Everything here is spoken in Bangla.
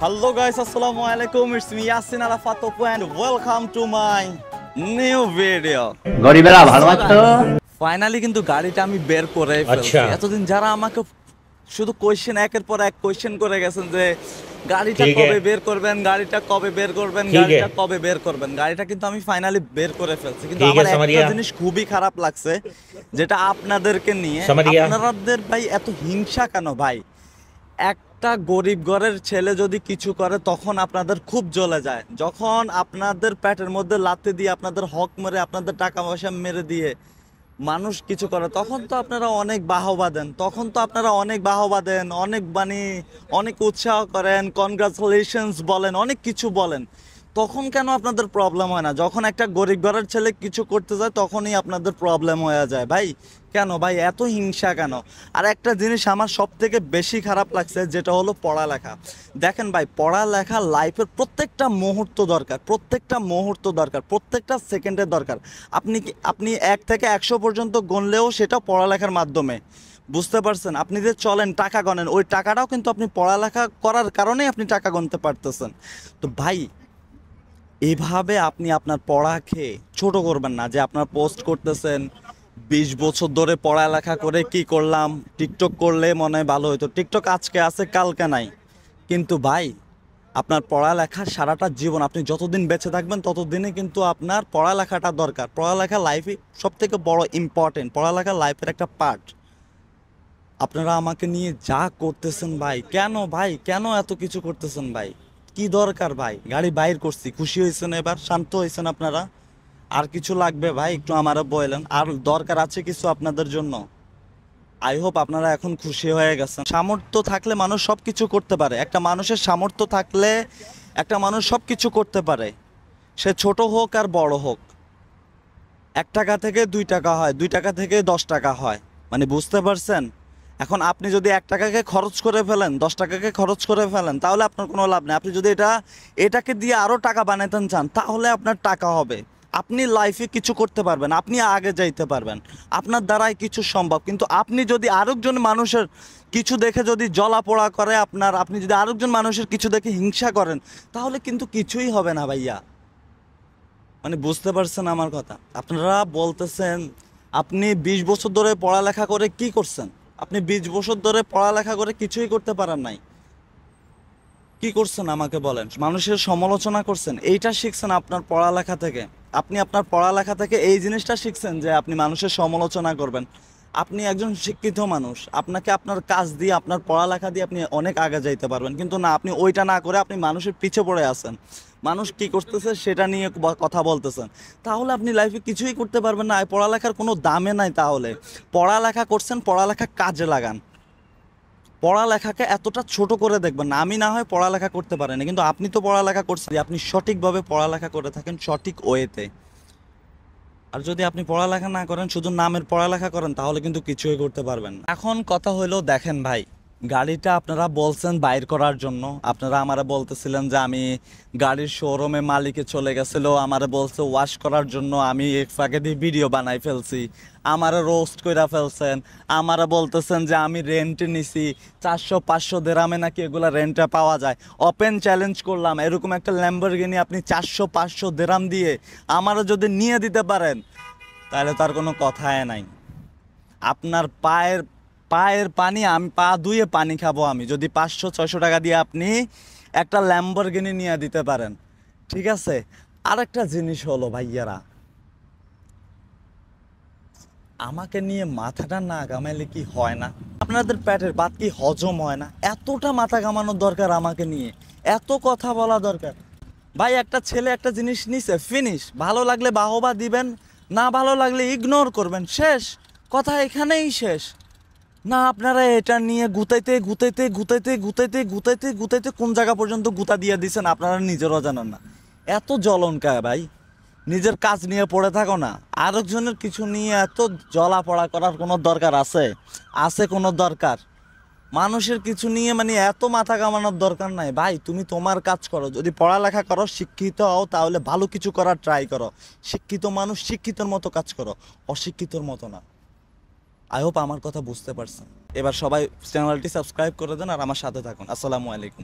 Hello guys, assalamu alaikum. It's me Yasin Arafat Topu and welcome to my new video. গরিবেরা ভালো আছো? ফাইনালি কিন্তু গাড়িটা আমি বের করে ফেলছি। এতদিন যারা আমাকে শুধু কোশ্চেন একের পর এক কোশ্চেন করে গেছেন যে গাড়িটা কবে বের করবেন, গাড়িটা কবে বের করবেন, গাড়িটা কবে বের করবেন, গাড়িটা কিন্তু আমি ফাইনালি বের করে ফেলছি। কিন্তু আমার একটা জিনিস খুবই খারাপ লাগছে, যেটা আপনাদেরকে নিয়ে। আপনাদের ভাই এত হিংসা কেন ভাই? একটা গরিব ঘরের ছেলে যদি কিছু করে তখন আপনাদের খুব জ্বলে যায়, যখন আপনাদের পেটের মধ্যে লাথি দিয়ে আপনাদের হক মেরে আপনাদের টাকা পয়সা মেরে দিয়ে মানুষ কিছু করে তখন তো আপনারা অনেক বাহবা দেন, অনেক অনেক উৎসাহ করেন, কনগ্রাচুলেশনস বলেন, অনেক কিছু বলেন। তখন কেন আপনাদের প্রবলেম হয় না? যখন একটা গরিব ঘরের ছেলে কিছু করতে যায় তখনই আপনাদের প্রবলেম হয়ে যায়। ভাই কেন ভাই এত হিংসা কেন? আর একটা জিনিস আমার সব থেকে বেশি খারাপ লাগছে, যেটা হলো পড়ালেখা। দেখেন ভাই, পড়ালেখা লাইফের প্রত্যেকটা মুহূর্ত দরকার, প্রত্যেকটা সেকেন্ডের দরকার। আপনি 1 থেকে 100 পর্যন্ত গণলেও সেটা পড়ালেখার মাধ্যমে। বুঝতে পারছেন? আপনি যে চলেন টাকা গণেন, ওই টাকাটাও কিন্তু আপনি পড়ালেখা করার কারণেই আপনি টাকা গণতে পারতেছেন। তো ভাই এভাবে আপনি আপনার পড়াকে ছোট করবেন না, যে আপনার পোস্ট করতেছেন 20 বছর ধরে পড়ালেখা করে কি করলাম, টিকটক করলে মনে হয় ভালো হতো। টিকটক আজকে আছে কালকে নাই, কিন্তু ভাই আপনার পড়ালেখা সারাটা জীবন, আপনি যতদিন বেঁচে থাকবেন ততদিনই কিন্তু আপনার পড়ালেখাটা দরকার। পড়ালেখা লাইফে সব থেকে বড় ইম্পর্টেন্ট, পড়ালেখা লাইফের একটা পার্ট। আপনারা আমাকে নিয়ে যা করতেছেন ভাই, কেন এত কিছু করতেছেন ভাই? কি দরকার ভাই? গাড়ি বাইর করছি, খুশি হয়েছেন? এবার শান্ত হয়েছেন আপনারা? আর কিছু লাগবে ভাই একটু আমারও বলেন। আর দরকার আছে কিছু আপনাদের জন্য? আই হোপ আপনারা এখন খুশি হয়ে গেছেন। সামর্থ্য থাকলে মানুষ সব কিছু করতে পারে। একটা মানুষের সামর্থ্য থাকলে একটা মানুষ সব কিছু করতে পারে, সে ছোট হোক আর বড় হোক। 1 টাকা থেকে 2 টাকা হয়, 2 টাকা থেকে 10 টাকা হয়, মানে বুঝতে পারছেন? এখন আপনি যদি 1 টাকাকে খরচ করে ফেলেন, 10 টাকাকে খরচ করে ফেলেন, তাহলে আপনার কোনো লাভ নেই। আপনি যদি এটাকে দিয়ে আরও টাকা বানাতে চান তাহলে আপনার টাকা হবে। আপনি লাইফে কিছু করতে পারবেন, আপনি আগে যাইতে পারবেন, আপনার দ্বারাই কিছু সম্ভব। কিন্তু আপনি যদি আরেকজন মানুষের কিছু দেখে যদি জ্বলাপোড়া করে আপনি যদি আরেকজন মানুষের কিছু দেখে হিংসা করেন, তাহলে কিন্তু কিছুই হবে না ভাইয়া। মানে বুঝতে পারছেন আমার কথা? আপনারা বলতেছেন আপনি 20 বছর ধরে পড়ালেখা করে কি করছেন? আপনি 20 বছর ধরে পড়ালেখা করে কিছুই করতে পারেন নাই। কি করছেন আমাকে বলেন? মানুষের সমালোচনা করছেন, এইটা শিখছেন আপনার পড়ালেখা থেকে। আপনি আপনার পড়ালেখা থেকে এই জিনিসটা শিখছেন যে আপনি মানুষের সমালোচনা করবেন। আপনি একজন শিক্ষিত মানুষ, আপনাকে আপনার কাজ দিয়ে, আপনার পড়ালেখা দিয়ে আপনি অনেক আগে যাইতে পারবেন, কিন্তু না, আপনি ওইটা না করে আপনি মানুষের পিছে পড়ে আছেন। মানুষ কি করতেছে সেটা নিয়ে কথা বলতেছেন, তাহলে আপনি লাইফে কিছুই করতে পারবেন না। পড়ালেখার কোনো দামে নাই। তাহলে পড়ালেখা করছেন, পড়ালেখা কাজে লাগান। পড়ালেখাকে এতটা ছোট করে দেখবেন না। আমি না হয় পড়ালেখা করতে পারিনি, কিন্তু আপনি তো পড়ালেখা করছেন। আপনি সঠিকভাবে পড়ালেখা করে থাকেন, সঠিক ওয়েতে। আর যদি আপনি পড়ালেখা না করেন, শুধু নামের পড়ালেখা করেন, তাহলে কিন্তু কিছুই করতে পারবেন না। এখন কথা হলো, দেখেন ভাই, গাড়িটা আপনারা বলছেন বাইর করার জন্য। আপনারা আমারে বলতেছিলেন যে আমি গাড়ির শোরুমে মালিকে চলে গেছিল, আমারে বলছে ওয়াশ করার জন্য, আমি এক ফাঁকে দিয়ে ভিডিও বানাই ফেলছি, আমারে রোস্ট কইরা ফেলছেন। আমারে বলতেছেন যে আমি রেন্টে নিছি, 400-500 দেরামে নাকি এগুলা রেন্টে পাওয়া যায়। ওপেন চ্যালেঞ্জ করলাম, এরকম একটা ল্যাম্বরগিনি আপনি 400-500 দেরাম দিয়ে আমারও যদি নিয়ে দিতে পারেন, তাহলে তার কোনো কথাই নাই। আপনার পায়ের পানি, আমি পা ধুয়ে পানি খাবো আমি, যদি 500-600 টাকা দিয়ে আপনি একটা ল্যাম্বরগিনি নিয়ে দিতে পারেন। ঠিক আছে? আরেকটা জিনিস হলো ভাইয়ারা, আমাকে নিয়ে মাথাটা না ঘামাইলে কি হয় না? আপনাদের পেটের ভাত কি হজম হয় না? এতটা মাথা ঘামানোর দরকার আমাকে নিয়ে? এত কথা বলা দরকার? ভাই একটা ছেলে একটা জিনিস নিছে, ফিনিশ। ভালো লাগলে বাহবা দিবেন, না ভালো লাগলে ইগনোর করবেন, শেষ কথা, এখানেই শেষ। না, আপনারা এটা নিয়ে গুতাইতে কোন জায়গা পর্যন্ত গুতা দিয়ে দিচ্ছেন আপনারা নিজেরও জানেন না। এত জ্বলন কায় ভাই? নিজের কাজ নিয়ে পড়ে থাকো না, আরেকজনের কিছু নিয়ে এত জ্বলা পড়া করার কোনো দরকার আছে কোনো দরকার? মানুষের কিছু নিয়ে মানে এত মাথা কামানোর দরকার নাই ভাই। তুমি তোমার কাজ করো, যদি পড়ালেখা করো, শিক্ষিত হও, তাহলে ভালো কিছু করার ট্রাই করো। শিক্ষিত মানুষ শিক্ষিতর মতো কাজ করো, অশিক্ষিতর মতো না। আই হোপ আমার কথা বুঝতে পারছেন। এবার সবাই চ্যানেলটি সাবস্ক্রাইব করে দেন আর আমার সাথে থাকুন। আসসালামু আলাইকুম।